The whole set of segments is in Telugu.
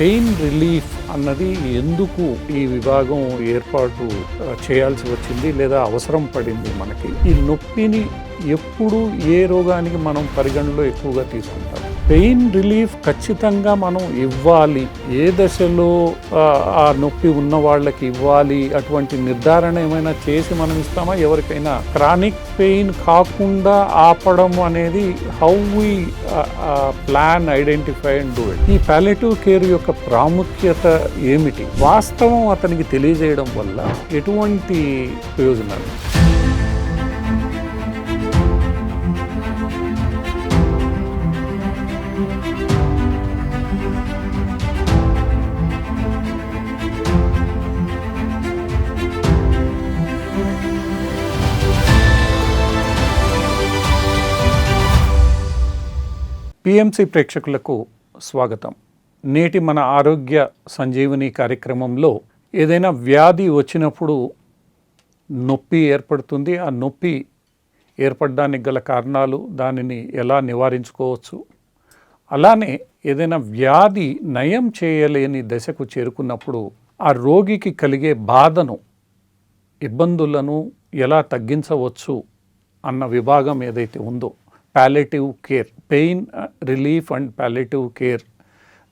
పెయిన్ రిలీఫ్ అన్నది ఎందుకు ఈ విభాగం ఏర్పాటు చేయాల్సి వచ్చింది లేదా అవసరం పడింది మనకి? ఈ నొప్పిని ఎప్పుడు ఏ రోగానికి మనం పరిగణలో ఎక్కువగా తీసుకుంటాం? పెయిన్ రిలీఫ్ ఖచ్చితంగా మనం ఇవ్వాలి, ఏ దశలో ఆ నొప్పి ఉన్న వాళ్ళకి ఇవ్వాలి, అటువంటి నిర్ధారణ ఏమైనా చేసి మనం ఇస్తామా ఎవరికైనా? క్రానిక్ పెయిన్ కాకుండా ఆపడం అనేది how we plan, identify and do it. ఈ పాలియేటివ్ కేర్ యొక్క ప్రాముఖ్యత ఏమిటి? వాస్తవం అతనికి తెలియజేయడం వల్ల ఎటువంటి ప్రయోజనాలు? పిఎంసి ప్రేక్షకులకు స్వాగతం. నేటి మన ఆరోగ్య సంజీవని కార్యక్రమంలో ఏదైనా వ్యాధి వచ్చినప్పుడు నొప్పి ఏర్పడుతుంది. ఆ నొప్పి ఏర్పడడానికి గల కారణాలు, దానిని ఎలా నివారించుకోవచ్చు, అలానే ఏదైనా వ్యాధి నయం చేయలేని దశకు చేరుకున్నప్పుడు ఆ రోగికి కలిగే బాధను, ఇబ్బందులను ఎలా తగ్గించవచ్చు అన్న విభాగం ఏదైతే ఉందో, palliative care, pain relief and palliative care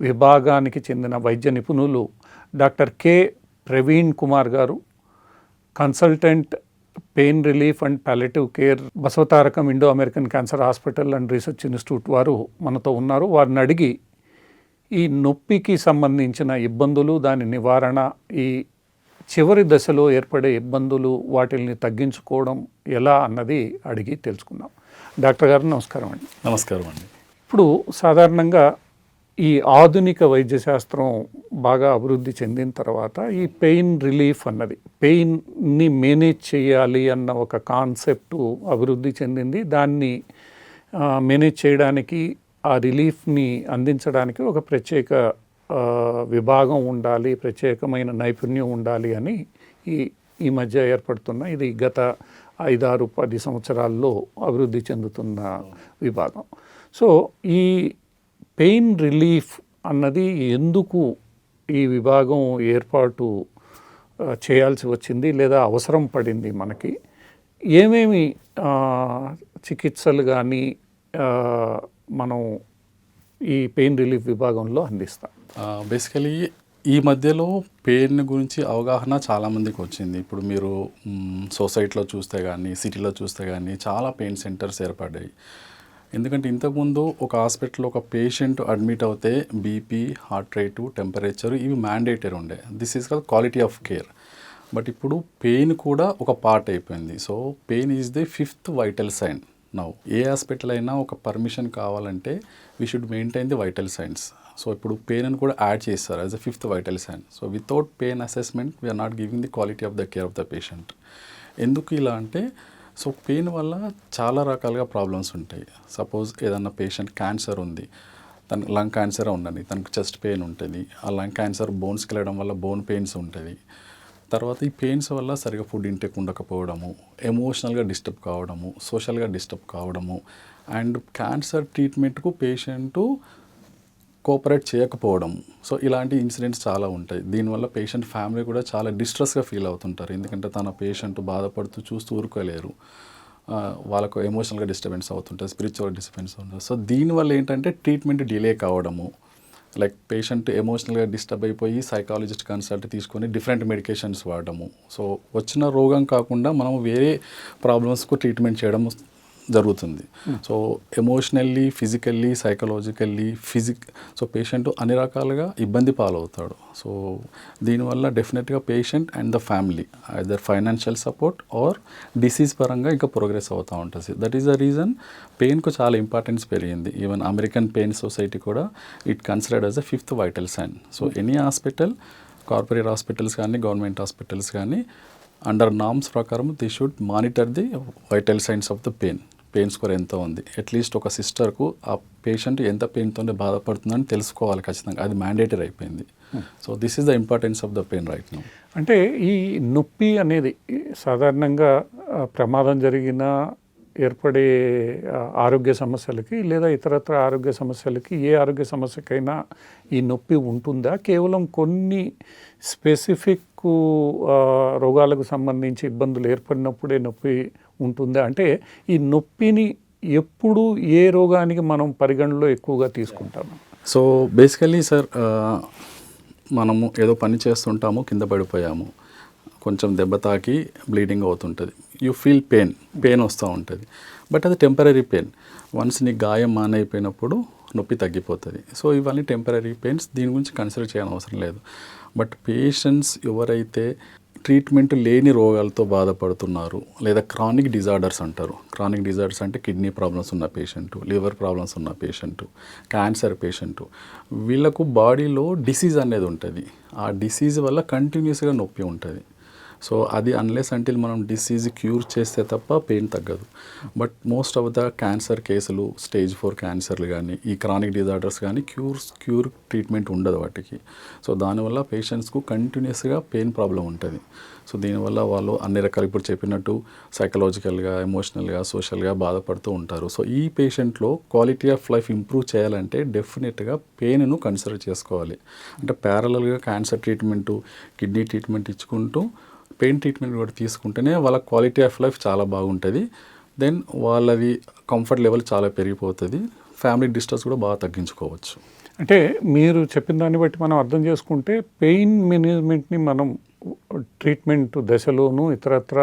విభాగానికి చెందిన వైద్య నిపుణులు డాక్టర్ కె ప్రవీణ్ కుమార్ గారు, consultant pain relief and palliative care, Basavatarakam Indo American cancer hospital and research institute వారు మనతో ఉన్నారు. వారిని అడిగి ఈ నొప్పికి సంబంధించిన ఇబ్బందులు, దాని నివారణ, ఈ చివరి దశలో ఏర్పడే ఇబ్బందులు, వాటిని తగ్గించుకోవడం ఎలా అన్నది అడిగి తెలుసుకుందాం. డాక్టర్ గారు నమస్కారం అండి. నమస్కారం అండి. ఇప్పుడు సాధారణంగా ఈ ఆధునిక వైద్య శాస్త్రం బాగా అభివృద్ధి చెందిన తర్వాత ఈ పెయిన్ రిలీఫ్ అన్నది, పెయిన్ని మేనేజ్ చేయాలి అన్న ఒక కాన్సెప్టు అభివృద్ధి చెందింది. దాన్ని మేనేజ్ చేయడానికి, ఆ రిలీఫ్ని అందించడానికి ఒక ప్రత్యేక విభాగం ఉండాలి, ప్రత్యేకమైన నైపుణ్యం ఉండాలి అని ఈ మధ్య ఏర్పడుతున్న, ఇది గత 5-6-10 సంవత్సరాల్లో అభివృద్ధి చెందుతున్న విభాగం. సో ఈ పెయిన్ రిలీఫ్ అన్నది ఎందుకు ఈ విభాగం ఏర్పాటు చేయాల్సి వచ్చింది లేదా అవసరం పడింది మనకి? ఏమేమి చికిత్సలు కానీ మనం ఈ పెయిన్ రిలీఫ్ విభాగంలో అందిస్తాం? బేసికలీ ఈ మధ్యలో పెయిన్ గురించి అవగాహన చాలామందికి వచ్చింది. ఇప్పుడు మీరు సొసైటీలో చూస్తే కానీ, సిటీలో చూస్తే కానీ చాలా పెయిన్ సెంటర్స్ ఏర్పడ్డాయి. ఎందుకంటే ఇంతకుముందు ఒక హాస్పిటల్లో ఒక పేషెంట్ అడ్మిట్ అవుతే బీపీ, హార్ట్ రేటు, టెంపరేచర్ ఇవి మ్యాండేటరీ ఉండే. This is called quality of care. But ఇప్పుడు పెయిన్ కూడా ఒక పార్ట్ అయిపోయింది. So pain is the 5th vital sign. Now a hospital అయినా ఒక పర్మిషన్ కావాలంటే we should maintain the vital signs. So ఇప్పుడు పెయిన్ అని కూడా యాడ్ చేస్తారు as a 5th vital sign. So without pain assessment we are not giving the quality of the care of the patient. ఎందుకు ఇలా అంటే, సో పెయిన్ వల్ల చాలా రకాలుగా ప్రాబ్లమ్స్ ఉంటాయి. సపోజ్ ఏదన్నా పేషెంట్ క్యాన్సర్ ఉంది, తనకు లంగ్ క్యాన్సర్ ఉన్నది, తనకు చెస్ట్ పెయిన్ ఉంటుంది. ఆ లంగ్ క్యాన్సర్ బోన్స్కి వెళ్ళడం వల్ల బోన్ పెయిన్స్ ఉంటుంది. తర్వాత ఈ పెయిన్స్ వల్ల సరిగా ఫుడ్ ఇంటేక్ ఉండకపోవడము, ఎమోషనల్గా డిస్టర్బ్ కావడము, సోషల్గా డిస్టర్బ్ కావడము, అండ్ క్యాన్సర్ ట్రీట్మెంట్కు పేషెంటు కోఆపరేట్ చేయకపోవడం. సో ఇలాంటి ఇన్సిడెంట్స్ చాలా ఉంటాయి. దీనివల్ల పేషెంట్ ఫ్యామిలీ కూడా చాలా డిస్ట్రెస్గా ఫీల్ అవుతుంటారు. ఎందుకంటే తన పేషెంట్ బాధపడుతూ చూస్తూ ఊరుకోలేరు. వాళ్ళకు ఎమోషనల్గా డిస్టర్బెన్స్ అవుతుంటుంది, స్పిరిచువల్ డిస్టర్బెన్స్ ఉంటుంది. సో దీనివల్ల ఏంటంటే ట్రీట్మెంట్ డిలే కావడము, లైక్ పేషెంట్ ఎమోషనల్గా డిస్టర్బ్ అయిపోయి సైకాలజిస్ట్ కన్సల్ట్ తీసుకొని డిఫరెంట్ మెడికేషన్స్ వాడడము. సో వచ్చిన రోగం కాకుండా మనం వేరే ప్రాబ్లమ్స్కు ట్రీట్మెంట్ చేయడం జరుగుతుంది. So emotionally, physically, psychologically, so patient అన్ని రకాలుగా ఇబ్బంది పాలవుతాడు. సో దీనివల్ల డెఫినెట్గా patient and the family either financial support or disease పరంగా ఇంకా ప్రోగ్రెస్ అవుతూ ఉంటుంది. దట్ ఈస్ ద రీజన్ పెయిన్కు చాలా ఇంపార్టెన్స్ పెరిగింది. ఈవెన్ అమెరికన్ పెయిన్ సొసైటీ కూడా it considered as the 5th vital sign. So any hospital, corporate hospitals కానీ, గవర్నమెంట్ హాస్పిటల్స్ కానీ, అండర్ నామ్స్ ప్రకారం they should monitor the vital signs of the pain score ఎంత ఉంది. అట్లీస్ట్ ఒక సిస్టర్కు ఆ పేషెంట్ ఎంత పెయిన్తోనే బాధపడుతుందని తెలుసుకోవాలి ఖచ్చితంగా. అది మ్యాండేటరీ అయిపోయింది. So this is the importance of the pain right now. అంటే ఈ నొప్పి అనేది సాధారణంగా ప్రమాదం జరిగిన ఏర్పడే ఆరోగ్య సమస్యలకి లేదా ఇతరత్ర ఆరోగ్య సమస్యలకి ఏ ఆరోగ్య సమస్యకైనా ఈ నొప్పి ఉంటుందా? కేవలం కొన్ని స్పెసిఫిక్ రోగాలకు సంబంధించి ఇబ్బందులు ఏర్పడినప్పుడే నొప్పి ఉంటుందా? అంటే ఈ నొప్పిని ఎప్పుడు ఏ రోగానికి మనం పరిగణలో ఎక్కువగా తీసుకుంటాము? సో బేసికలీ సార్, మనము ఏదో పని చేస్తుంటాము, కింద పడిపోయాము, కొంచెం దెబ్బ తాకి బ్లీడింగ్ అవుతుంటుంది, యూ ఫీల్ పెయిన్ వస్తూ ఉంటుంది. బట్ అది టెంపరీ పెయిన్. వన్స్ నీ గాయం మానైపోయినప్పుడు నొప్పి తగ్గిపోతుంది. సో ఇవన్నీ టెంపరీ పెయిన్స్, దీని గురించి కన్సిడర్ చేయని అవసరం లేదు. బట్ పేషెంట్స్ ఎవరైతే ట్రీట్మెంట్ లేని రోగాలతో బాధపడుతున్నారు, లేదా క్రానిక్ డిజార్డర్స్ అంటారు. క్రానిక్ డిజార్డర్స్ అంటే కిడ్నీ ప్రాబ్లమ్స్ ఉన్న పేషెంటు, లివర్ ప్రాబ్లమ్స్ ఉన్న పేషెంటు, క్యాన్సర్ పేషెంటు, వీళ్ళకు బాడీలో డిసీజ్ అనేది ఉంటుంది. ఆ డిసీజ్ వల్ల కంటిన్యూస్గా నొప్పి ఉంటుంది. సో అది అన్లెస్ అంటిల్ మనం డిసీజ్ క్యూర్ చేస్తే తప్ప పెయిన్ తగ్గదు. But most of the cancer కేసులు, స్టేజ్ 4 క్యాన్సర్లు కానీ, ఈ క్రానిక్ డిజార్డర్స్ కానీ క్యూర్ ట్రీట్మెంట్ ఉండదు వాటికి. సో దానివల్ల పేషెంట్స్కు కంటిన్యూస్గా పెయిన్ ప్రాబ్లం ఉంటుంది. సో దీనివల్ల వాళ్ళు అన్ని రకాలు ఇప్పుడు చెప్పినట్టు సైకలాజికల్గా, ఎమోషనల్గా, సోషల్గా బాధపడుతూ ఉంటారు. సో ఈ పేషెంట్లో క్వాలిటీ ఆఫ్ లైఫ్ ఇంప్రూవ్ చేయాలంటే డెఫినెట్గా పెయిన్ను కన్సిడర్ చేసుకోవాలి. అంటే ప్యారలల్గా క్యాన్సర్ ట్రీట్మెంటు, కిడ్నీ ట్రీట్మెంట్ ఇచ్చుకుంటూ పెయిన్ ట్రీట్మెంట్ కూడా తీసుకుంటేనే వాళ్ళ క్వాలిటీ ఆఫ్ లైఫ్ చాలా బాగుంటుంది. దెన్ వాళ్ళది కంఫర్ట్ లెవెల్ చాలా పెరిగిపోతుంది. ఫ్యామిలీ డిస్టర్బ్స్ కూడా బాగా తగ్గించుకోవచ్చు. అంటే మీరు చెప్పిన దాన్ని బట్టి మనం అర్థం చేసుకుంటే పెయిన్ మేనేజ్మెంట్ని మనం ట్రీట్మెంట్ దశలోనూ ఇతరత్ర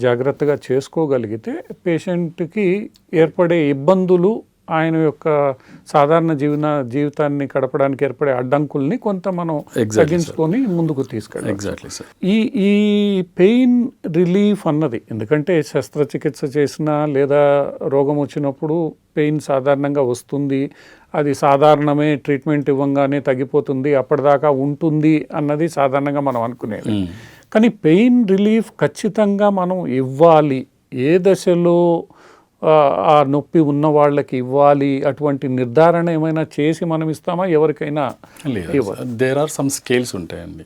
జాగ్రత్తగా చేసుకోగలిగితే పేషెంట్కి ఏర్పడే ఇబ్బందులు, ఆయన యొక్క సాధారణ జీవితాన్ని గడపడానికి ఏర్పడే అడ్డంకుల్ని కొంత మనం తగ్గించుకొని ముందుకు తీసుకెళ్ళాలి. Exactly sir. ఈ పెయిన్ రిలీఫ్ అన్నది, ఎందుకంటే శస్త్రచికిత్స చేసినా లేదా రోగం వచ్చినప్పుడు పెయిన్ సాధారణంగా వస్తుంది, అది సాధారణమే, ట్రీట్మెంట్ ఇవ్వంగానే తగ్గిపోతుంది, అప్పటిదాకా ఉంటుంది అన్నది సాధారణంగా మనం అనుకునేది. కానీ పెయిన్ రిలీఫ్ ఖచ్చితంగా మనం ఇవ్వాలి, ఏ దశలో ఆ నొప్పి ఉన్న వాళ్ళకి ఇవ్వాలి, అటువంటి నిర్ధారణ ఏమైనా చేసి మనం ఇస్తామా ఎవరికైనా? దేర్ ఆర్ సమ్ స్కేల్స్ ఉంటాయండి.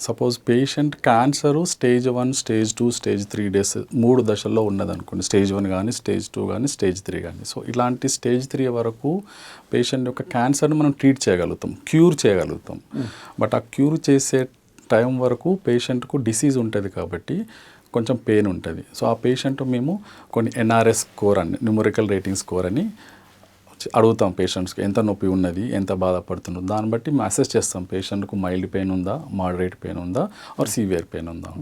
Suppose patient cancer stage 1, stage 2, stage 3 days 3 దశల్లో ఉన్నదనుకోండి. స్టేజ్ 1 కానీ, స్టేజ్ 2 కానీ, స్టేజ్ 3 కానీ. సో ఇలాంటి స్టేజ్ 3 వరకు పేషెంట్ యొక్క క్యాన్సర్ని మనం ట్రీట్ చేయగలుగుతాం, క్యూర్ చేయగలుగుతాం. బట్ ఆ క్యూర్ చేసే టైం వరకు పేషెంట్కు డిసీజ్ ఉంటుంది కాబట్టి కొంచెం పెయిన్ ఉంటుంది. సో ఆ పేషెంట్ మేము కొన్ని NRS స్కోర్ అని, న్యూమరికల్ రేటింగ్ స్కోర్ అని అడుగుతాం పేషెంట్స్కి, ఎంత నొప్పి ఉన్నది, ఎంత బాధపడుతున్నారు, దాన్ని బట్టి మేము అసెస్ చేస్తాం. పేషెంట్కు మైల్డ్ పెయిన్ ఉందా, మోడరేట్ పెయిన్ ఉందా, ఆర్ సివియర్ పెయిన్ ఉందా.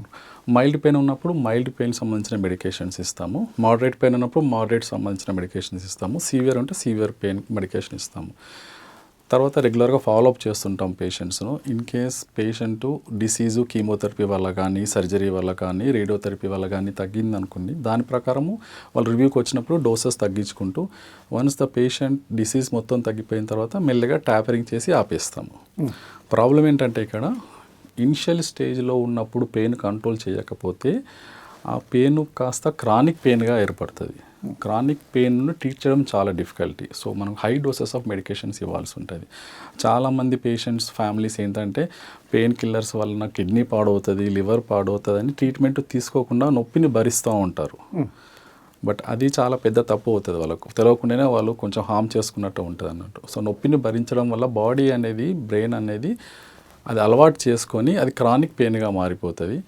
మైల్డ్ పెయిన్ ఉన్నప్పుడు మైల్డ్ పెయిన్ సంబంధించిన మెడికేషన్స్ ఇస్తాము. మోడరేట్ పెయిన్ ఉన్నప్పుడు మోడరేట్ సంబంధించిన మెడికేషన్స్ ఇస్తాము. సివియర్ ఉంటే సివియర్ పెయిన్ మెడికేషన్ ఇస్తాము. తర్వాత రెగ్యులర్గా ఫాలోఅప్ చేస్తుంటాం పేషెంట్స్ను. In case patient disease chemotherapy వల్ల కానీ, సర్జరీ వల్ల కానీ, రేడియోథెరపీ వల్ల కానీ తగ్గింది అనుకోండి, దాని ప్రకారము వాళ్ళు రివ్యూకి వచ్చినప్పుడు డోసెస్ తగ్గించుకుంటూ వన్స్ ద పేషెంట్ డిసీజ్ మొత్తం తగ్గిపోయిన తర్వాత మెల్లగా ట్యాపరింగ్ చేసి ఆపేస్తాము. ప్రాబ్లం ఏంటంటే ఇక్కడ ఇనిషియల్ స్టేజ్లో ఉన్నప్పుడు పెయిన్ కంట్రోల్ చేయకపోతే ఆ పెయిన్ కాస్త క్రానిక్ పెయిన్గా ఏర్పడుతుంది. క్రానిక్ పెయిన్ను ట్రీట్ చేయడం చాలా డిఫికల్టీ. సో మనం హై డోసెస్ ఆఫ్ మెడికేషన్స్ ఇవ్వాల్సి ఉంటుంది. చాలామంది పేషెంట్స్, ఫ్యామిలీస్ ఏంటంటే పెయిన్ కిల్లర్స్ వలన కిడ్నీ పాడవుతుంది, లివర్ పాడవుతుంది అని ట్రీట్మెంట్ తీసుకోకుండా నొప్పిని భరిస్తూ ఉంటారు. బట్ అది చాలా పెద్ద తప్పు అవుతుంది. వాళ్ళకు తెలియకుండానే వాళ్ళు కొంచెం హామ్ చేసుకున్నట్టు ఉంటుంది అన్నట్టు. సో నొప్పిని భరించడం వల్ల బాడీ అనేది, బ్రెయిన్ అనేది అది అలవాటు చేసుకొని అది క్రానిక్ పెయిన్గా మారిపోతుంది.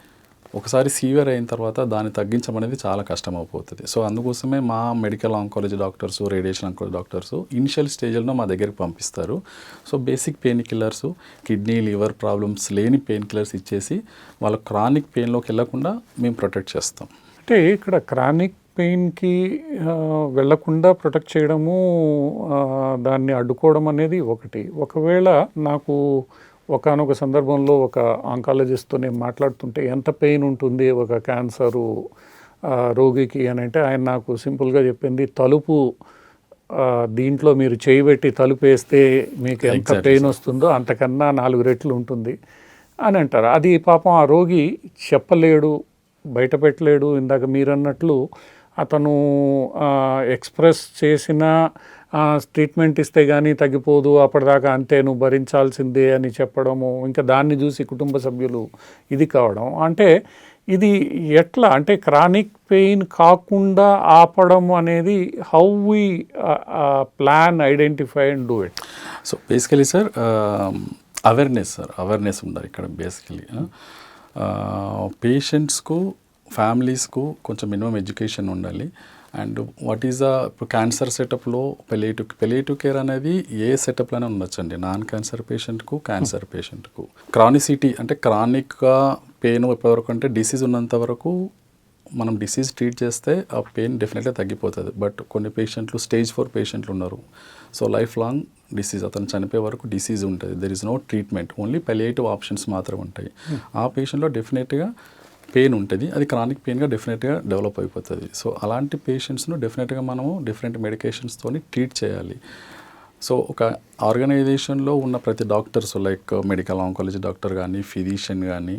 ఒకసారి సీవియర్ అయిన తర్వాత దాన్ని తగ్గించడం అనేది చాలా కష్టం అయిపోతుంది. సో అందుకోసమే మా medical oncology doctors, radiation oncology doctors initial స్టేజ్లో మా దగ్గరికి పంపిస్తారు. So basic pain killers, kidney, liver problems లేని పెయిన్ కిల్లర్స్ ఇచ్చేసి వాళ్ళ క్రానిక్ పెయిన్లోకి వెళ్ళకుండా మేము ప్రొటెక్ట్ చేస్తాం. అంటే ఇక్కడ క్రానిక్ పెయిన్కి వెళ్లకుండా ప్రొటెక్ట్ చేయడము, దాన్ని అడ్డుకోవడం అనేది ఒకటి. ఒకవేళ నాకు ఒకానొక సందర్భంలో ఒక ఆంకాలజిస్ట్తో నేను మాట్లాడుతుంటే ఎంత పెయిన్ ఉంటుంది ఒక క్యాన్సరు రోగికి అని అంటే, ఆయన నాకు సింపుల్గా చెప్పింది, తలుపు దీంట్లో మీరు చేయబెట్టి తలుపు వేస్తే మీకు ఎంత పెయిన్ వస్తుందో అంతకన్నా 4 రెట్లు ఉంటుంది అని అంటారు. అది పాపం ఆ రోగి చెప్పలేడు, బయట పెట్టలేడు. ఇందాక మీరన్నట్లు అతను ఎక్స్ప్రెస్ చేసిన ట్రీట్మెంట్ ఇస్తే కానీ తగ్గిపోదు, అప్పటిదాకా అంతే, నువ్వు భరించాల్సిందే అని చెప్పడము, ఇంకా దాన్ని చూసి కుటుంబ సభ్యులు ఇది కావడం. అంటే ఇది ఎట్లా అంటే క్రానిక్ పెయిన్ కాకుండా ఆపడం అనేది how we plan identify and do it? So basically sir awareness ఉండాలి ఇక్కడ బేసికలీ. పేషెంట్స్కు ఫ్యామిలీస్కు కొంచెం మినిమం ఎడ్యుకేషన్ ఉండాలి. అండ్ వాట్ ఈజ్ ఇప్పుడు క్యాన్సర్ సెటప్లో పెలియేటివ్ కేర్ అనేది ఏ సెటప్లోనే ఉండొచ్చండి, నాన్ క్యాన్సర్ పేషెంట్కు, క్యాన్సర్ పేషెంట్కు. క్రానిసిటీ అంటే క్రానిక్గా పెయిన్ ఎప్పటివరకు అంటే డిసీజ్ ఉన్నంత వరకు మనం డిసీజ్ ట్రీట్ చేస్తే ఆ పెయిన్ డెఫినెట్గా తగ్గిపోతుంది. బట్ కొన్ని పేషెంట్లు స్టేజ్ 4 పేషెంట్లు ఉన్నారు. సో లైఫ్ లాంగ్ డిసీజ్, అతను చనిపోయే వరకు డిసీజ్ ఉంటుంది. There is no treatment, only palliative options మాత్రమే ఉంటాయి. ఆ పేషెంట్లో డెఫినెట్గా పెయిన్ ఉంటుంది, అది క్రానిక్ పెయిన్గా డెఫినెట్గా డెవలప్ అయిపోతుంది. సో అలాంటి పేషెంట్స్ను డెఫినెట్గా మనము డిఫరెంట్ మెడికేషన్స్తో ట్రీట్ చేయాలి. సో ఒక ఆర్గనైజేషన్లో ఉన్న ప్రతి doctors like medical oncology doctor కానీ, ఫిజిషియన్ కానీ,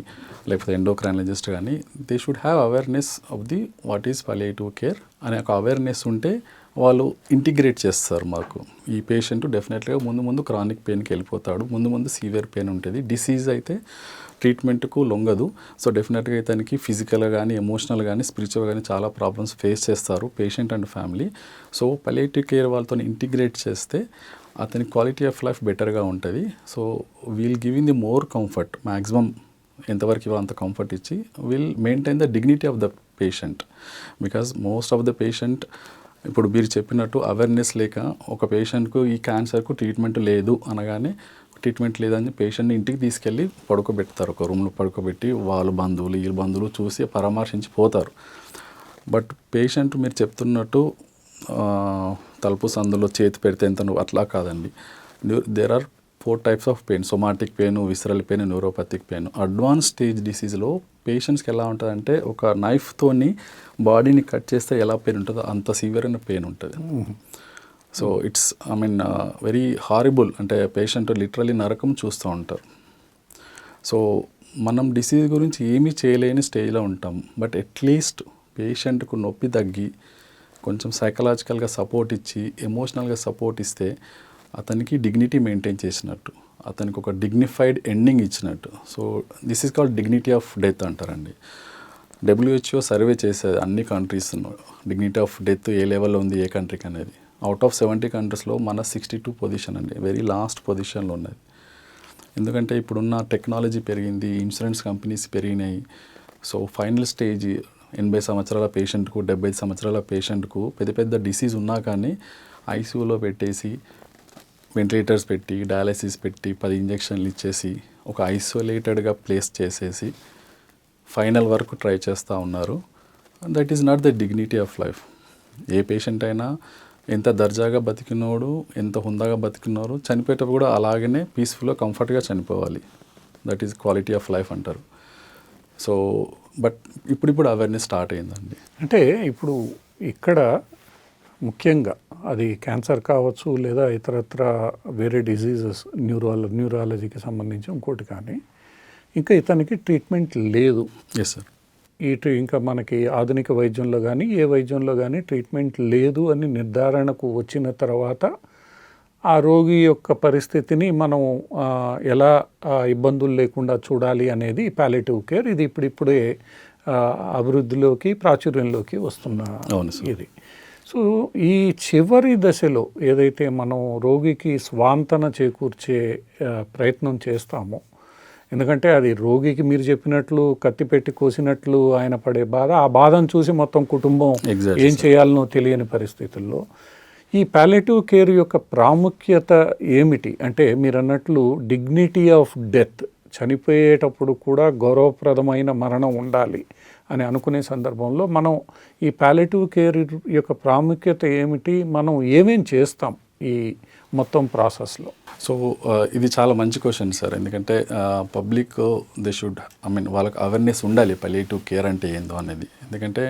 లేకపోతే ఎండోక్రైనాలజిస్ట్ కానీ, they should have awareness of the what is palliative care అనే ఒక అవేర్నెస్ ఉంటే వాళ్ళు ఇంటిగ్రేట్ చేస్తారు. మాకు ఈ పేషెంట్ డెఫినెట్గా ముందు క్రానిక్ పెయిన్కి వెళ్ళిపోతాడు, ముందు సివియర్ పెయిన్ ఉంటుంది, డిసీజ్ అయితే ట్రీట్మెంట్కు లొంగదు. సో డెఫినెట్గా ఇతనికి ఫిజికల్ కానీ, ఎమోషనల్ కానీ, స్పిరిచువల్ కానీ చాలా ప్రాబ్లమ్స్ ఫేస్ చేస్తారు patient and family. So palliative care వాళ్ళతో ఇంటిగ్రేట్ చేస్తే అతని క్వాలిటీ ఆఫ్ లైఫ్ బెటర్గా ఉంటుంది. So we'll giving the more comfort, maximum ఎంతవరకు ఇవ్వాలి అంత కంఫర్ట్ ఇచ్చి will maintain the dignity of the patient. Because most of the patient ఇప్పుడు మీరు చెప్పినట్టు అవేర్నెస్ లేక ఒక పేషెంట్కు ఈ క్యాన్సర్కు ట్రీట్మెంట్ లేదు అనగానే ట్రీట్మెంట్ లేదని పేషెంట్ని ఇంటికి తీసుకెళ్ళి పడుకోబెడతారు, ఒక రూమ్లో పడుకోబెట్టి వాళ్ళ బంధువులు వీళ్ళ బంధువులు చూసి పరామర్శించి పోతారు. బట్ పేషెంట్ మీరు చెప్తున్నట్టు తలుపు సందులో చేతి పెడితే ఎంత అట్లా కాదండి. There are 4 types of pain: somatic pain, visceral pain, neuropathic pain. Advance stage డిసీజ్లో పేషెంట్స్కి ఎలా ఉంటుందంటే ఒక నైఫ్తోని బాడీని కట్ చేస్తే ఎలా పెయిన్ ఉంటుందో అంత సివియర్ అయిన పెయిన్ ఉంటుంది. సో ఇట్స్ వెరీ హారిబుల్, అంటే పేషెంట్ లిటరలీ నరకం చూస్తూ ఉంటారు. సో మనం డిసీజ్ గురించి ఏమీ చేయలేని స్టేజ్లో ఉంటాం. బట్ అట్లీస్ట్ పేషెంట్కు నొప్పి తగ్గి కొంచెం సైకలాజికల్గా సపోర్ట్ ఇచ్చి, ఎమోషనల్గా సపోర్ట్ ఇస్తే అతనికి డిగ్నిటీ మెయింటైన్ చేసినట్టు, అతనికి ఒక డిగ్నిఫైడ్ ఎండింగ్ ఇచ్చినట్టు. So this is called dignity of death అంటారండి. WHO సర్వే చేసేది అన్ని కంట్రీస్ డిగ్నిటీ ఆఫ్ డెత్ ఏ లెవెల్లో ఉంది ఏ కంట్రీకి అనేది. అవుట్ ఆఫ్ 70 కంట్రీస్లో మన 62 పొజిషన్ అండి, వెరీ లాస్ట్ పొజిషన్లో ఉన్నది. ఎందుకంటే ఇప్పుడున్న టెక్నాలజీ పెరిగింది, ఇన్సూరెన్స్ కంపెనీస్ పెరిగినాయి. సో ఫైనల్ స్టేజ్ 80 సంవత్సరాల పేషెంట్కు, 75 సంవత్సరాల పేషెంట్కు పెద్ద డిసీజ్ ఉన్నా కానీ ఐసీయూలో పెట్టేసి, వెంటిలేటర్స్ పెట్టి, డయాలసిస్ పెట్టి, 10 ఇంజెక్షన్లు ఇచ్చేసి, ఒక ఐసోలేటెడ్గా ప్లేస్ చేసేసి ఫైనల్ వరకు ట్రై చేస్తూ ఉన్నారు. That is not the dignity of life. A patient అయినా ఎంత దర్జాగా బతికినోడు, ఎంత హుందాగా బతికినోడు చనిపోయేటప్పుడు కూడా అలాగనే పీస్ఫుల్గా, కంఫర్ట్గా చనిపోవాలి. That is quality of life అంటారు. సో బట్ ఇప్పుడు అవేర్నెస్ స్టార్ట్ అయిందండి. అంటే ఇప్పుడు ఇక్కడ ముఖ్యంగా అది క్యాన్సర్ కావచ్చు, లేదా ఇతరత్ర వేరే డిజీజెస్, న్యూరాలజీకి సంబంధించి ఇంకోటి, కానీ ఇంకా ఇతనికి ట్రీట్మెంట్ లేదు. Yes sir. ఇంకా మనకి ఆధునిక వైద్యంలో కానీ ఏ వైద్యంలో కానీ ట్రీట్మెంట్ లేదు అని నిర్ధారణకు వచ్చిన తర్వాత ఆ రోగి యొక్క పరిస్థితిని మనం ఎలా ఇబ్బందులు లేకుండా చూడాలి అనేది పాలియేటివ్ కేర్. ఇది ఇప్పుడిప్పుడే అభివృద్ధిలోకి, ప్రాచుర్యంలోకి వస్తున్న ఇది. సో ఈ చివరి దశలో ఏదైతే మనం రోగికి స్వాంతన చేకూర్చే ప్రయత్నం చేస్తామో, ఎందుకంటే అది రోగికి మీరు చెప్పినట్లు కత్తి పెట్టి కోసినట్లు ఆయన పడే బాధ, ఆ బాధను చూసి మొత్తం కుటుంబం ఏం చేయాలనో తెలియని పరిస్థితుల్లో ఈ పాలియేటివ్ కేర్ యొక్క ప్రాముఖ్యత ఏమిటి? అంటే మీరు అన్నట్లు డిగ్నిటీ ఆఫ్ డెత్, చనిపోయేటప్పుడు కూడా గౌరవప్రదమైన మరణం ఉండాలి అని అనుకునే సందర్భంలో మనం ఈ పాలియేటివ్ కేర్ యొక్క ప్రాముఖ్యత ఏమిటి, మనం ఏమేం చేస్తాం ఈ మొత్తం ప్రాసెస్లో? సో ఇది చాలా మంచి క్వశ్చన్ సార్. ఎందుకంటే పబ్లిక్ దే షుడ్ వాళ్ళకి అవేర్నెస్ ఉండాలి పాలియేటివ్ కేర్ అంటే ఏందో అనేది. ఎందుకంటే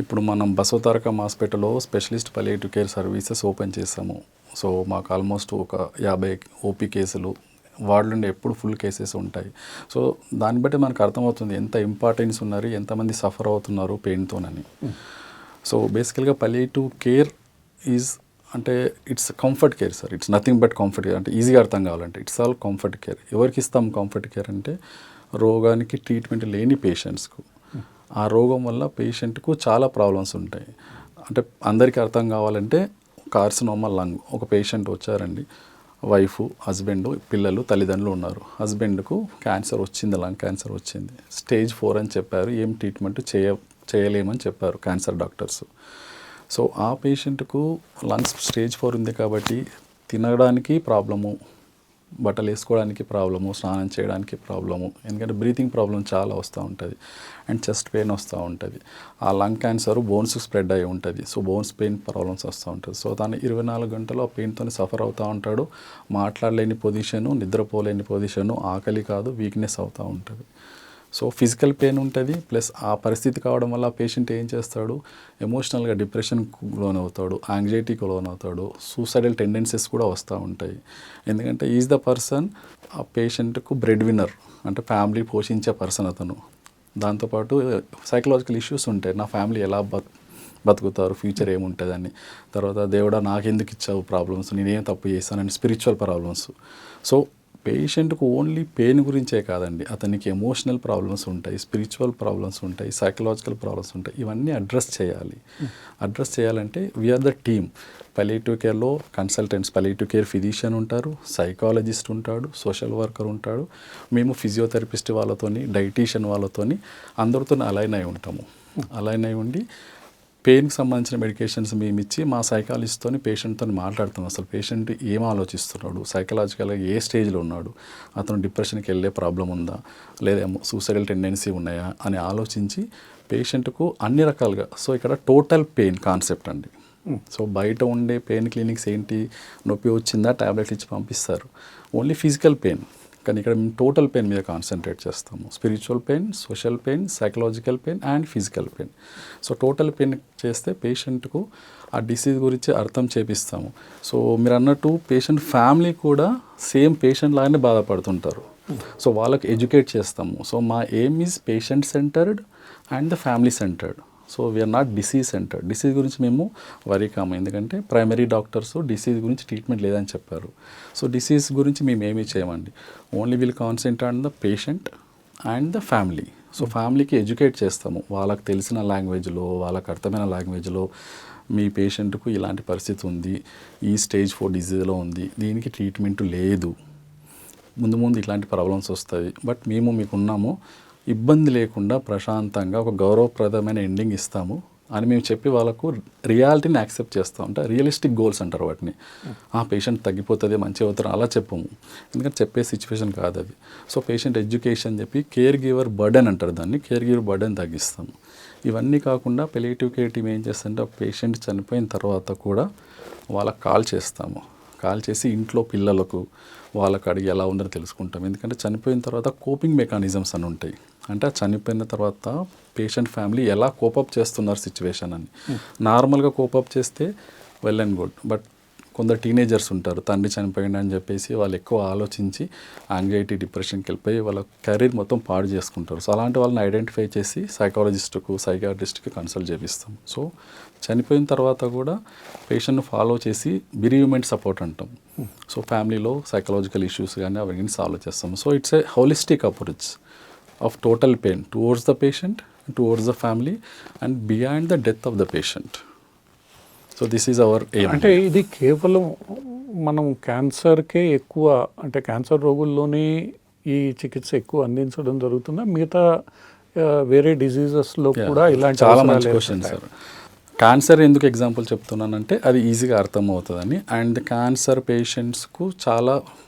ఇప్పుడు మనం బసవతారకం హాస్పిటల్లో specialist palliative care services open చేసాము. సో మాకు ఆల్మోస్ట్ ఒక 50 ఓపీ కేసులు, వార్డులో ఎప్పుడు ఫుల్ కేసెస్ ఉంటాయి. సో దాన్ని బట్టి మనకు అర్థమవుతుంది ఎంత ఇంపార్టెన్స్ ఉన్నారు, ఎంతమంది సఫర్ అవుతున్నారు పెయిన్తోనని. సో బేసికల్గా పాలియేటివ్ కేర్ ఈజ్ అంటే it's comfort care sir. It's nothing but comfort care. అంటే ఈజీగా అర్థం కావాలంటే ఇట్స్ ఆల్ కంఫర్ట్ కేర్. ఎవరికి ఇస్తాం కంఫర్ట్ కేర్ అంటే రోగానికి ట్రీట్మెంట్ లేని పేషెంట్స్కు. ఆ రోగం వల్ల పేషెంట్కు చాలా ప్రాబ్లమ్స్ ఉంటాయి. అంటే అందరికీ అర్థం కావాలంటే కార్సినోమా లంగ్, ఒక పేషెంట్ వచ్చారండి, వైఫ్, హస్బెండ్, పిల్లలు, తల్లిదండ్రులు ఉన్నారు. హస్బెండ్కు క్యాన్సర్ వచ్చింది, లంగ్ క్యాన్సర్ వచ్చింది, స్టేజ్ 4 అని చెప్పారు, ఏం ట్రీట్మెంట్ చేయలేమని చెప్పారు క్యాన్సర్ డాక్టర్స్. సో ఆ పేషెంట్కు లంగ్స్ స్టేజ్ 4 ఉంది కాబట్టి తినడానికి ప్రాబ్లము, బట్టలు వేసుకోవడానికి ప్రాబ్లము, స్నానం చేయడానికి ప్రాబ్లము, ఎందుకంటే బ్రీతింగ్ ప్రాబ్లం చాలా వస్తూ ఉంటుంది అండ్ చెస్ట్ పెయిన్ వస్తూ ఉంటుంది. ఆ లంగ్ క్యాన్సర్ బోన్స్ స్ప్రెడ్ అయి ఉంటుంది, సో బోన్స్ పెయిన్ ప్రాబ్లమ్స్ వస్తూ ఉంటుంది. సో తను 24 గంటలు ఆ పెయిన్తో సఫర్ అవుతూ ఉంటాడు, మాట్లాడలేని పొజిషను, నిద్రపోలేని పొజిషను, ఆకలి కాదు, వీక్నెస్ అవుతూ ఉంటుంది. సో ఫిజికల్ పెయిన్ ఉంటుంది, ప్లస్ ఆ పరిస్థితి కావడం వల్ల ఆ పేషెంట్ ఏం చేస్తాడు, ఎమోషనల్గా డిప్రెషన్కు లోనవుతాడు, యాంగ్జైటీకి లోనవుతాడు, సూసైడల్ టెండెన్సీస్ కూడా వస్తూ ఉంటాయి. ఎందుకంటే ఈజ్ ద పర్సన్, ఆ పేషెంట్కు బ్రెడ్ విన్నర్, అంటే ఫ్యామిలీ పోషించే పర్సన్ అతను. దాంతోపాటు సైకలాజికల్ ఇష్యూస్ ఉంటాయి, నా ఫ్యామిలీ ఎలా బతుకుతారు, ఫ్యూచర్ ఏముంటుందని, తర్వాత దేవుడా నాకెందుకు ఇచ్చావు ప్రాబ్లమ్స్, నేనేం తప్పు చేశానని స్పిరిచువల్ ప్రాబ్లమ్స్. సో పేషెంట్కు ఓన్లీ పెయిన్ గురించే కాదండి, అతనికి ఎమోషనల్ ప్రాబ్లమ్స్ ఉంటాయి, స్పిరిచువల్ ప్రాబ్లమ్స్ ఉంటాయి, సైకలాజికల్ ప్రాబ్లమ్స్ ఉంటాయి. ఇవన్నీ అడ్రస్ చేయాలి. అడ్రస్ చేయాలంటే వీఆర్ ద టీమ్. పాలియేటివ్ కేర్లో కన్సల్టెంట్స్, పాలియేటివ్ కేర్ ఫిజిషియన్ ఉంటారు, సైకాలజిస్ట్ ఉంటాడు, సోషల్ వర్కర్ ఉంటాడు, మేము ఫిజియోథెరపిస్ట్ వాళ్ళతోని, డైటీషియన్ వాళ్ళతోని అందరితో అలైన్ అయి ఉంటాము. అలైన్ అయి ఉండి పెయిన్కి సంబంధించిన మెడికేషన్స్ మేము ఇచ్చి మా సైకాలజిస్ట్తో పేషెంట్తో మాట్లాడుతున్నాం. అసలు పేషెంట్ ఏం ఆలోచిస్తున్నాడు, సైకలాజికల్గా ఏ స్టేజ్లో ఉన్నాడు, అతను డిప్రెషన్కి వెళ్ళే ప్రాబ్లం ఉందా, లేదా సూసైడల్ టెండెన్సీ ఉన్నాయా అని ఆలోచించి పేషెంట్కు అన్ని రకాలుగా. సో ఇక్కడ టోటల్ పెయిన్ కాన్సెప్ట్ అండి. సో బయట ఉండే పెయిన్ క్లినిక్స్ ఏంటి, నొప్పి వచ్చిందా ట్యాబ్లెట్లు ఇచ్చి పంపిస్తారు, ఓన్లీ ఫిజికల్ పెయిన్. కానీ ఇక్కడ మేము టోటల్ పెయిన్ మీద కాన్సన్ట్రేట్ చేస్తాము. Spiritual pain, social pain, psychological pain and physical pain. So total pain చేస్తే పేషెంట్కు ఆ డిసీజ్ గురించి అర్థం చేపిస్తాము. సో మీరు అన్నట్టు పేషెంట్ ఫ్యామిలీ కూడా సేమ్ పేషెంట్ లాగానే బాధపడుతుంటారు. సో వాళ్ళకి ఎడ్యుకేట్ చేస్తాము. సో మా aim is patient centred and the family centred. So we are not disease centre. Disease గురించి మేము వరీ కాము, ఎందుకంటే ప్రైమరీ డాక్టర్స్ డిసీజ్ గురించి ట్రీట్మెంట్ లేదని చెప్పారు. సో డిసీజ్ గురించి మేము ఏమీ చేయమండి, only will concentrate on the patient and the family. So ఫ్యామిలీకి ఎడ్యుకేట్ చేస్తాము, వాళ్ళకి తెలిసిన లాంగ్వేజ్లో, వాళ్ళకి అర్థమైన లాంగ్వేజ్లో, మీ పేషెంట్కు ఇలాంటి పరిస్థితి ఉంది, ఈ స్టేజ్ 4 డిజీజ్లో ఉంది, దీనికి ట్రీట్మెంట్ లేదు, ముందు ముందు ఇట్లాంటి ప్రాబ్లమ్స్ వస్తాయి, బట్ మేము మీకున్నాము, ఇబ్బంది లేకుండా ప్రశాంతంగా ఒక గౌరవప్రదమైన ఎండింగ్ ఇస్తాము అని మేము చెప్పి వాళ్ళకు రియాలిటీని యాక్సెప్ట్ చేస్తాం. అంటే రియలిస్టిక్ గోల్స్ అంటారు వాటిని. ఆ పేషెంట్ తగ్గిపోతుంది, మంచిగా అవుతారు అలా చెప్పము, ఎందుకంటే చెప్పే సిచ్యువేషన్ కాదు అది. సో పేషెంట్ ఎడ్యుకేషన్ చెప్పి కేర్ గివర్ బర్డెన్ అంటారు దాన్ని, కేర్ గివర్ బర్డెన్ తగ్గిస్తాము. ఇవన్నీ కాకుండా పాలియేటివ్ కేర్ టీమ్ ఏం చేస్తుంటే ఆ పేషెంట్ చనిపోయిన తర్వాత కూడా వాళ్ళకి కాల్ చేస్తాము. కాల్ చేసి ఇంట్లో పిల్లలకు వాళ్ళకి అడిగి ఎలా ఉందని తెలుసుకుంటాం. ఎందుకంటే చనిపోయిన తర్వాత కోపింగ్ మెకానిజమ్స్ అని ఉంటాయి, అంటే చనిపోయిన తర్వాత పేషెంట్ ఫ్యామిలీ ఎలా కోపప్ చేస్తున్నారు సిచ్యువేషన్ అని. నార్మల్గా కోపప్ చేస్తే వెల్ అండ్ గుడ్, బట్ కొందరు టీనేజర్స్ ఉంటారు, తండ్రి చనిపోయింది అని చెప్పేసి వాళ్ళు ఎక్కువ ఆలోచించి యాంగ్జైటీ, డిప్రెషన్కి వెళ్ళిపోయి వాళ్ళ కెరీర్ మొత్తం పాడు చేసుకుంటారు. సో అలాంటి వాళ్ళని ఐడెంటిఫై చేసి సైకాలజిస్ట్కు, సైకియాట్రిస్ట్కి కన్సల్ట్ చేపిస్తాం. సో చనిపోయిన తర్వాత కూడా పేషెంట్ను ఫాలో చేసి బిరీవ్మెంట్ సపోర్ట్ అంటాం. సో ఫ్యామిలీలో సైకలాజికల్ ఇష్యూస్ కానీ అవన్నీ సాల్వ్ చేస్తాం. So it's a holistic approach of total pain towards the patient, towards the family and beyond the death of the patient. So this is our aim. అంటే ఇది కేవలం మనం క్యాన్సర్కే ఎక్కువ, అంటే క్యాన్సర్ రోగుల్లోనే ఈ చికిత్స ఎక్కువ అందించడం జరుగుతుందా, మిగతా వేరే డిజీజెస్లో కూడా ఇలాంటి చాలా మంచి క్వశ్చన్ సార్. క్యాన్సర్ ఎందుకు ఎగ్జాంపుల్ చెప్తున్నానంటే అది ఈజీగా అర్థమవుతుందని. అండ్ క్యాన్సర్ పేషెంట్స్కు చాలా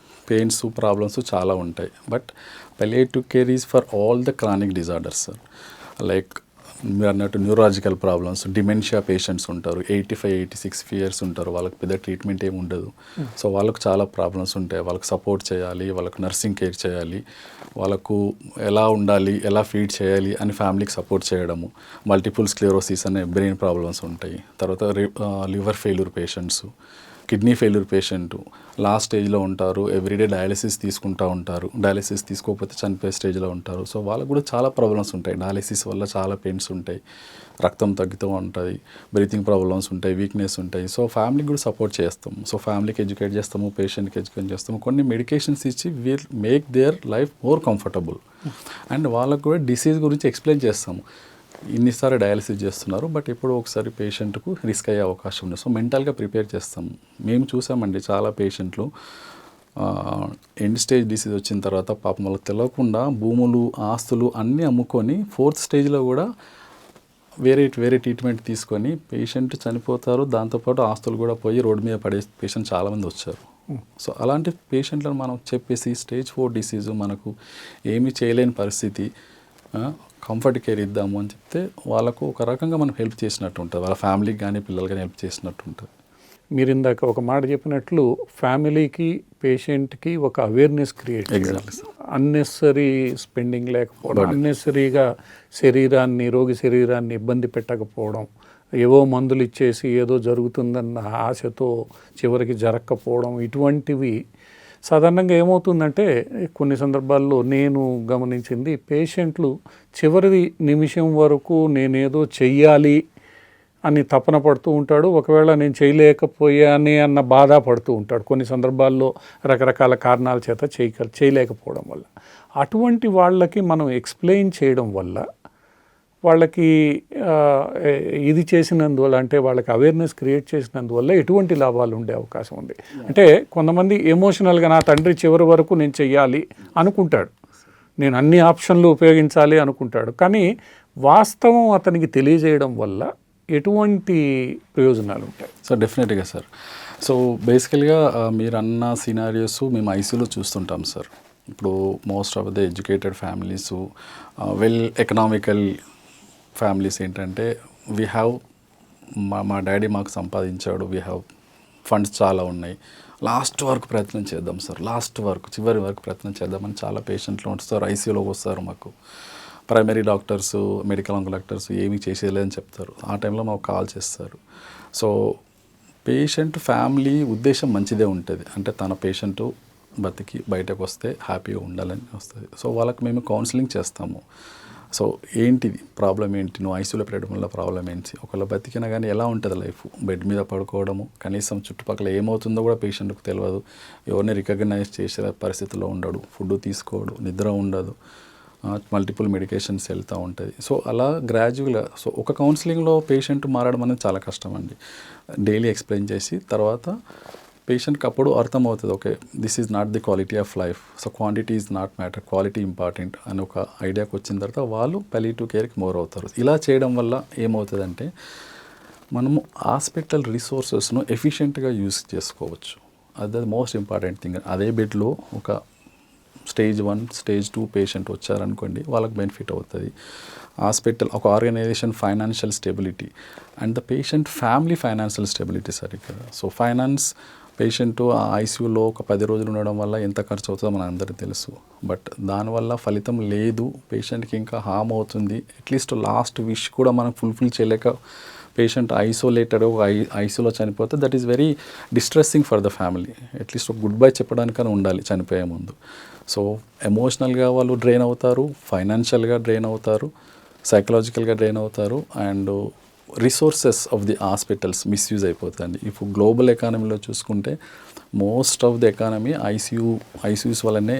పెయిన్స్, ప్రాబ్లమ్స్ చాలా ఉంటాయి, but palliative care is for all the chronic disorders sir. Like మీరు అన్నట్టు న్యూరాలజికల్ ప్రాబ్లమ్స్, డిమెన్షియా పేషెంట్స్ ఉంటారు, 85-86 ఇయర్స్ ఉంటారు, వాళ్ళకి పెద్ద ట్రీట్మెంట్ ఏమి ఉండదు. సో వాళ్ళకు చాలా ప్రాబ్లమ్స్ ఉంటాయి, వాళ్ళకి సపోర్ట్ చేయాలి, వాళ్ళకు నర్సింగ్ కేర్ చేయాలి, వాళ్ళకు ఎలా ఉండాలి, ఎలా ఫీడ్ చేయాలి అని ఫ్యామిలీకి సపోర్ట్ చేయడము. మల్టిపుల్ స్క్లెరోసిస్ అనే బ్రెయిన్ ప్రాబ్లమ్స్ ఉంటాయి. తర్వాత liver failure patients, kidney failure patient last స్టేజ్లో ఉంటారు, ఎవ్రీడే డయాలిసిస్ తీసుకుంటూ ఉంటారు, డయాలిసిస్ తీసుకోకపోతే చనిపోయే స్టేజ్లో ఉంటారు. సో వాళ్ళకు కూడా చాలా ప్రాబ్లమ్స్ ఉంటాయి, డయాలిసిస్ వల్ల చాలా పెయిన్స్ ఉంటాయి, రక్తం తగ్గుతూ ఉంటుంది, బ్రీతింగ్ ప్రాబ్లమ్స్ ఉంటాయి, వీక్నెస్ ఉంటాయి. సో ఫ్యామిలీకి కూడా సపోర్ట్ చేస్తాము. సో ఫ్యామిలీకి ఎడ్యుకేట్ చేస్తాము, పేషెంట్కి ఎడ్యుకేట్ చేస్తాము, కొన్ని మెడికేషన్స్ ఇచ్చి will make their life more comfortable. And వాళ్ళకు కూడా డిసీజ్ గురించి ఎక్స్ప్లెయిన్ చేస్తాము. ఇన్నిసార్లు డయాలసిస్ చేస్తున్నారు, బట్ ఎప్పుడో ఒకసారి పేషెంట్కు రిస్క్ అయ్యే అవకాశం ఉంది. సో మెంటల్గా ప్రిపేర్ చేస్తాం. మేము చూసామండి చాలా పేషెంట్లు ఎండ్ స్టేజ్ డిసీజ్ వచ్చిన తర్వాత పాపం వాళ్ళకి తెలియకుండా భూములు ఆస్తులు అన్నీ అమ్ముకొని 4th స్టేజ్లో కూడా వేరే ట్రీట్మెంట్ తీసుకొని పేషెంట్ చనిపోతారు, దాంతోపాటు ఆస్తులు కూడా పోయి రోడ్డు మీద పడే పేషెంట్ చాలామంది వచ్చారు. సో అలాంటి పేషెంట్లను మనం చెప్పేసి స్టేజ్ 4 డిసీజు మనకు ఏమీ చేయలేని పరిస్థితి, కంఫర్ట్ కేర్ ఇద్దాము అని చెప్తే వాళ్ళకు ఒక రకంగా మనం హెల్ప్ చేసినట్టు ఉంటుంది, వాళ్ళ ఫ్యామిలీకి కానీ పిల్లలకి కానీ హెల్ప్ చేసినట్టు ఉంటుంది. మీరు ఇందాక ఒక మాట చెప్పినట్లు ఫ్యామిలీకి పేషెంట్కి ఒక అవేర్నెస్ క్రియేట్ చేయాలి. అన్నెసరీ స్పెండింగ్ లేకపోవడం, అన్నెసరీగా రోగి శరీరాన్ని ఇబ్బంది పెట్టకపోవడం, ఏవో మందులు ఇచ్చేసి ఏదో జరుగుతుందన్న ఆశతో చివరికి జరగకపోవడం, ఇటువంటివి సాధారణంగా ఏమవుతుందంటే కొన్ని సందర్భాల్లో నేను గమనించింది, పేషెంట్లు చివరి నిమిషం వరకు నేనేదో చెయ్యాలి అని తపన పడుతూ ఉంటాడు. ఒకవేళ నేను చేయలేకపోయానే అన్న బాధ పడుతూ ఉంటాడు. కొన్ని సందర్భాల్లో రకరకాల కారణాల చేత చేయలేకపోవడం వల్ల. అటువంటి వాళ్ళకి మనం ఎక్స్ప్లెయిన్ చేయడం వల్ల, వాళ్ళకి ఇది చేసినందువల్ల, అంటే వాళ్ళకి అవేర్నెస్ క్రియేట్ చేసినందువల్ల ఎటువంటి లాభాలు ఉండే అవకాశం ఉంది. అంటే కొంతమంది ఎమోషనల్గా నా తండ్రి చివరి వరకు నేను చెయ్యాలి అనుకుంటాడు, నేను అన్ని ఆప్షన్లు ఉపయోగించాలి అనుకుంటాడు. కానీ వాస్తవం అతనికి తెలియజేయడం వల్ల ఎటువంటి ప్రయోజనాలు ఉంటాయి? సో డెఫినెట్గా సార్. సో బేసికల్గా మీరు అన్న సినారియోస్ మేము ఐసీయూలో చూస్తుంటాం సార్. ఇప్పుడు most of the educated families, well economical families ఏంటంటే వీ హ్యావ్ మా డాడీ మాకు సంపాదించాడు, వీ హ్యావ్ ఫండ్స్ చాలా ఉన్నాయి, లాస్ట్ వరకు ప్రయత్నం చేద్దాం సార్, చివరి వరకు ప్రయత్నం చేద్దామని చాలా పేషెంట్లు వస్తారు, ఐసీయూలోకి వస్తారు. మాకు ప్రైమరీ డాక్టర్స్, మెడికల్ డాక్టర్స్ ఏమీ చేసేలేదని చెప్తారు. ఆ టైంలో మాకు కాల్ చేస్తారు. సో పేషెంట్ ఫ్యామిలీ ఉద్దేశం మంచిదే ఉంటుంది, అంటే తన పేషెంట్ బతికి బయటకు వస్తే హ్యాపీగా ఉండాలని వస్తుంది. సో వాళ్ళకి మేము కౌన్సిలింగ్ చేస్తాము. సో ఏంటిది ప్రాబ్లం, ఏంటి, నువ్వు ఐసీయూలో పెట్టడం వల్ల ప్రాబ్లం ఏంటి, ఒకవేళ బతికినా కానీ ఎలా ఉంటుంది లైఫ్, బెడ్ మీద పడుకోవడము, కనీసం చుట్టుపక్కల ఏమవుతుందో కూడా పేషెంట్కి తెలియదు, ఎవరిని రికగ్నైజ్ చేసే పరిస్థితిలో ఉండడు, ఫుడ్ తీసుకోడు, నిద్ర ఉండదు, మల్టిపుల్ మెడికేషన్స్ వెళ్తూ ఉంటుంది. సో అలా గ్రాడ్యువల్గా ఒక కౌన్సిలింగ్లో పేషెంట్ మారడం అనేది చాలా కష్టం అండి. డైలీ ఎక్స్ప్లెయిన్ చేసి తర్వాత పేషెంట్కి అప్పుడు అర్థమవుతుంది, okay this is not the quality of life, so quantity is not matter, quality important అని ఒక ఐడియాకి వచ్చిన తర్వాత వాళ్ళు పాలియేటివ్ కేర్కి మోర్ అవుతారు. ఇలా చేయడం వల్ల ఏమవుతుందంటే మనము హాస్పిటల్ రిసోర్సెస్ను ఎఫిషియెంట్గా యూస్ చేసుకోవచ్చు. అది మోస్ట్ ఇంపార్టెంట్ థింగ్. అదే బెడ్లో ఒక స్టేజ్ 1, స్టేజ్ 2 పేషెంట్ వచ్చారనుకోండి, వాళ్ళకి బెనిఫిట్ అవుతుంది. హాస్పిటల్, ఒక organisation financial stability and the patient family financial stability sir ఇక్కడ. సో ఫైనాన్స్ పేషెంట్ ఆ ఐసీయూలో ఒక 10 రోజులు ఉండడం వల్ల ఎంత ఖర్చు అవుతుందో మన అందరికీ తెలుసు. బట్ దానివల్ల ఫలితం లేదు, పేషెంట్కి ఇంకా హామ్ అవుతుంది. అట్లీస్ట్ లాస్ట్ విష్ కూడా మనం ఫుల్ఫిల్ చేయలేక పేషెంట్ ఐసోలేటెడ్ ఐసీయూలో చనిపోతే that is very distressing for the family. At least ఒక గుడ్ బై చెప్పడానికైనా ఉండాలి చనిపోయే ముందు. సో ఎమోషనల్గా వాళ్ళు డ్రైన్ అవుతారు, ఫైనాన్షియల్గా డ్రైన్ అవుతారు, సైకలాజికల్గా డ్రైన్ అవుతారు, and resources of the hospitals misuse అయిపోతుంది. ఇప్పుడు గ్లోబల్ ఎకానమీలో చూసుకుంటే most of the economy ICUs వల్లనే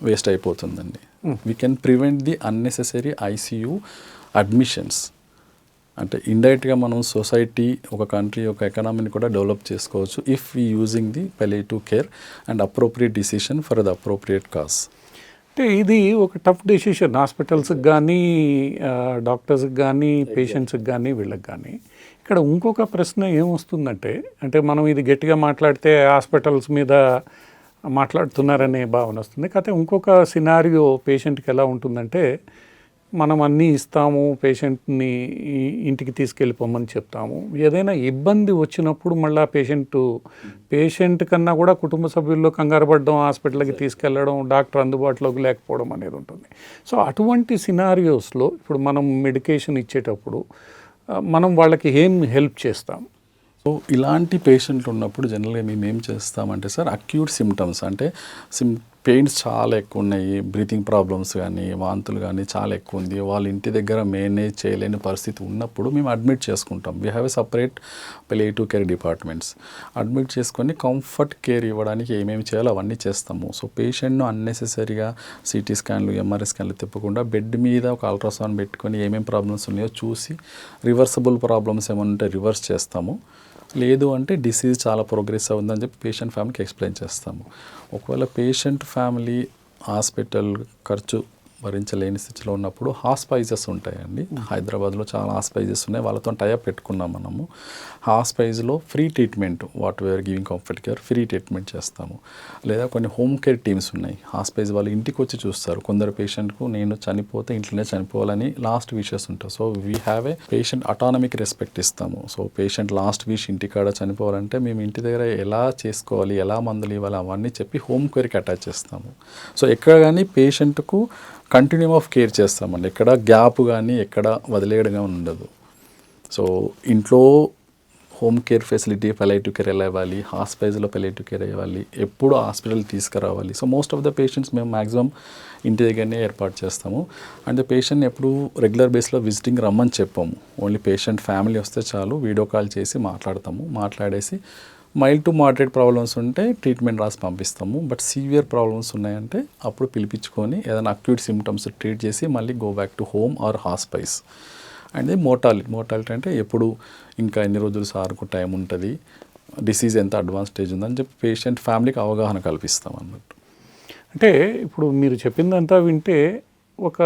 వేస్ట్ అయిపోతుందండి. We can prevent the unnecessary ICU admissions. అంటే ఇండైరెక్ట్గా మనం సొసైటీ, ఒక కంట్రీ, ఒక ఎకానమీని కూడా డెవలప్ చేసుకోవచ్చు if we using the palliative care and appropriate decision for the appropriate cause. అంటే ఇది ఒక టఫ్ డెసిషన్ హాస్పిటల్స్కి కానీ, డాక్టర్స్కి కానీ, పేషెంట్స్కి కానీ, వీళ్ళకి కానీ. ఇక్కడ ఇంకొక ప్రశ్న ఏమొస్తుందంటే, అంటే మనం ఇది గట్టిగా మాట్లాడితే హాస్పిటల్స్ మీద మాట్లాడుతున్నారనే భావన వస్తుంది. కాకపోతే ఇంకొక సినారియో పేషెంట్కి ఎలా ఉంటుందంటే, మనం అన్నీ ఇస్తాము, పేషెంట్ని ఇంటికి తీసుకెళ్ళిపోమని చెప్తాము. ఏదైనా ఇబ్బంది వచ్చినప్పుడు మళ్ళీ పేషెంట్ కన్నా కూడా కుటుంబ సభ్యుల్లో కంగారు పడడం, హాస్పిటల్కి తీసుకెళ్ళడం, డాక్టర్ అందుబాటులోకి లేకపోవడం అనేది ఉంటుంది. సో అటువంటి సినారియోస్లో ఇప్పుడు మనం మెడికేషన్ ఇచ్చేటప్పుడు మనం వాళ్ళకి ఏం హెల్ప్ చేస్తాం? సో ఇలాంటి పేషెంట్లు ఉన్నప్పుడు జనరల్గా మేము ఏం చేస్తామంటే సార్, అక్యూట్ సిమ్టమ్స్ అంటే పెయిన్స్ చాలా ఎక్కువ ఉన్నాయి, బ్రీతింగ్ ప్రాబ్లమ్స్ కానీ వాంతులు కానీ చాలా ఎక్కువ ఉంది, వాళ్ళ ఇంటి దగ్గర మేనేజ్ చేయలేని పరిస్థితి ఉన్నప్పుడు మేము అడ్మిట్ చేసుకుంటాం. We have a separate palliative care departments. Admit చేసుకొని కంఫర్ట్ కేర్ ఇవ్వడానికి ఏమేమి చేయాలో అవన్నీ చేస్తాము. సో పేషెంట్ను అన్నెసెసరీగా సిటీ స్కాన్లు ఎంఆర్ఐ స్కాన్లు తిప్పకుండా బెడ్ మీద ఒక అల్ట్రాసౌండ్ పెట్టుకొని ఏమేమి ప్రాబ్లమ్స్ ఉన్నాయో చూసి రివర్సబుల్ ప్రాబ్లమ్స్ ఏమైనా ఉంటే రివర్స్ చేస్తాము, లేదు అంటే డిసీజ్ చాలా ప్రోగ్రెస్ అవుతుందని చెప్పి పేషెంట్ ఫ్యామిలీకి ఎక్స్ప్లెయిన్ చేస్తాము. ఒకవేళ పేషెంట్ ఫ్యామిలీ హాస్పిటల్ ఖర్చు భరించలేని స్థితిలో ఉన్నప్పుడు హాస్పైజెస్ ఉంటాయండి. హైదరాబాద్లో చాలా హాస్పైజెస్ ఉన్నాయి, వాళ్ళతో టైఅప్ పెట్టుకున్నాం మనము. హాస్పైజ్లో free treatment, what we're giving comfort care free treatment చేస్తాము. లేదా కొన్ని హోమ్ కేర్ టీమ్స్ ఉన్నాయి, హాస్పైజ్ వాళ్ళు ఇంటికి వచ్చి చూస్తారు. కొందరు పేషెంట్కు నేను చనిపోతే ఇంట్లోనే చనిపోవాలని లాస్ట్ విషెస్ ఉంటాయి. So we have a patient autonomic respect ఇస్తాము. సో పేషెంట్ లాస్ట్ విష్ ఇంటికాడ చనిపోవాలంటే మేము ఇంటి దగ్గర ఎలా చేసుకోవాలి, ఎలా మందులు ఇవ్వాలి అవన్నీ చెప్పి హోమ్ కేర్కి అటాచ్ చేస్తాము. సో ఎక్కడ కానీ పేషెంట్కు కంటిన్యూమ్ ఆఫ్ కేర్ చేస్తామండి, ఎక్కడ గ్యాప్ కానీ ఎక్కడ వదిలేయడం ఉండదు. సో ఇంట్లో హోమ్ కేర్ ఫెసిలిటీ పెలియేటివ్ కేర్ ఎలా ఇవ్వాలి, హాస్పిటల్లో పెలియేటివ్ కేర్ ఇవ్వాలి, ఎప్పుడు హాస్పిటల్ తీసుకురావాలి. So most of the patients మేము మ్యాక్సిమం ఇంటి దగ్గరనే ఏర్పాటు చేస్తాము. అండ్ పేషెంట్ని ఎప్పుడు రెగ్యులర్ బేస్లో విజిటింగ్ రమ్మని చెప్పాము. ఓన్లీ పేషెంట్ ఫ్యామిలీ వస్తే చాలు, వీడియో కాల్ చేసి మాట్లాడతాము. మాట్లాడేసి మైల్డ్ టు మోడరేట్ ప్రాబ్లమ్స్ ఉంటే ట్రీట్మెంట్ రాసి పంపిస్తాము. బట్ సీవియర్ ప్రాబ్లమ్స్ ఉన్నాయంటే అప్పుడు పిలిపించుకొని ఏదైనా అక్యూట్ సిమ్టమ్స్ ట్రీట్ చేసి మళ్ళీ go back to home or hospice. And mortality అంటే ఎప్పుడు ఇంకా ఎన్ని రోజులు సార్కు టైం ఉంటుంది, డిసీజ్ ఎంత అడ్వాన్స్ స్టేజ్ ఉందని చెప్పి పేషెంట్ ఫ్యామిలీకి అవగాహన కల్పిస్తాం అన్నట్టు. అంటే ఇప్పుడు మీరు చెప్పిందంతా వింటే ఒక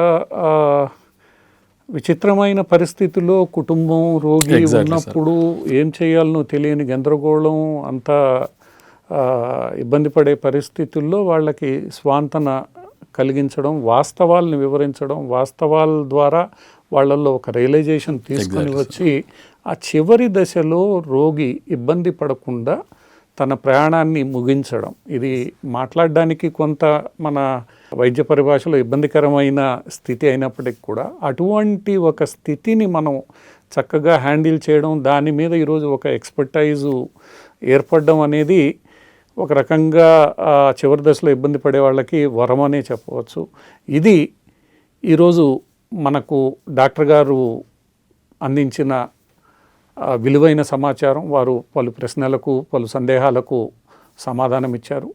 విచిత్రమైన పరిస్థితుల్లో కుటుంబం రోగి ఉన్నప్పుడు ఏం చేయాలనో తెలియని గందరగోళం, అంతా ఇబ్బంది పడే పరిస్థితుల్లో వాళ్ళకి స్వాంతన కలిగించడం, వాస్తవాలను వివరించడం, వాస్తవాల ద్వారా వాళ్ళల్లో ఒక రియలైజేషన్ తీసుకొని వచ్చి ఆ చివరి దశలో రోగి ఇబ్బంది పడకుండా తన ప్రయాణాన్ని ముగించడం. ఇది మాట్లాడడానికి కొంత మన వైద్య పరిభాషలో ఇబ్బందికరమైన స్థితి అయినప్పటికీ కూడా అటువంటి ఒక స్థితిని మనం చక్కగా హ్యాండిల్ చేయడం, దాని మీద ఈరోజు ఒక ఎక్స్పర్టైజు ఏర్పడడం అనేది ఒక రకంగా చివరి దశలో ఇబ్బంది పడే వాళ్ళకి వరం అనే చెప్పవచ్చు. ఇది ఈరోజు మనకు డాక్టర్ గారు అందించిన విలువైన సమాచారం. వారు పలు ప్రశ్నలకు పలు సందేహాలకు సమాధానం ఇచ్చారు.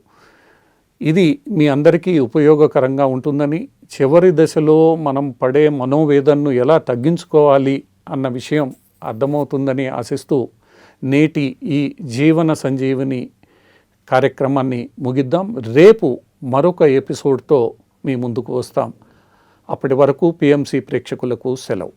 ఇది మీ అందరికీ ఉపయోగకరంగా ఉంటుందని, చివరి దశలో మనం పడే మనోవేదనను ఎలా తగ్గించుకోవాలి అన్న విషయం అర్థమవుతుందని ఆశిస్తూ నేటి ఈ జీవన సంజీవని కార్యక్రమాన్ని ముగిద్దాం. రేపు మరొక ఎపిసోడ్తో మీ ముందుకు వస్తాం. అప్పటి వరకు పిఎంసి ప్రేక్షకులకు సెలవు.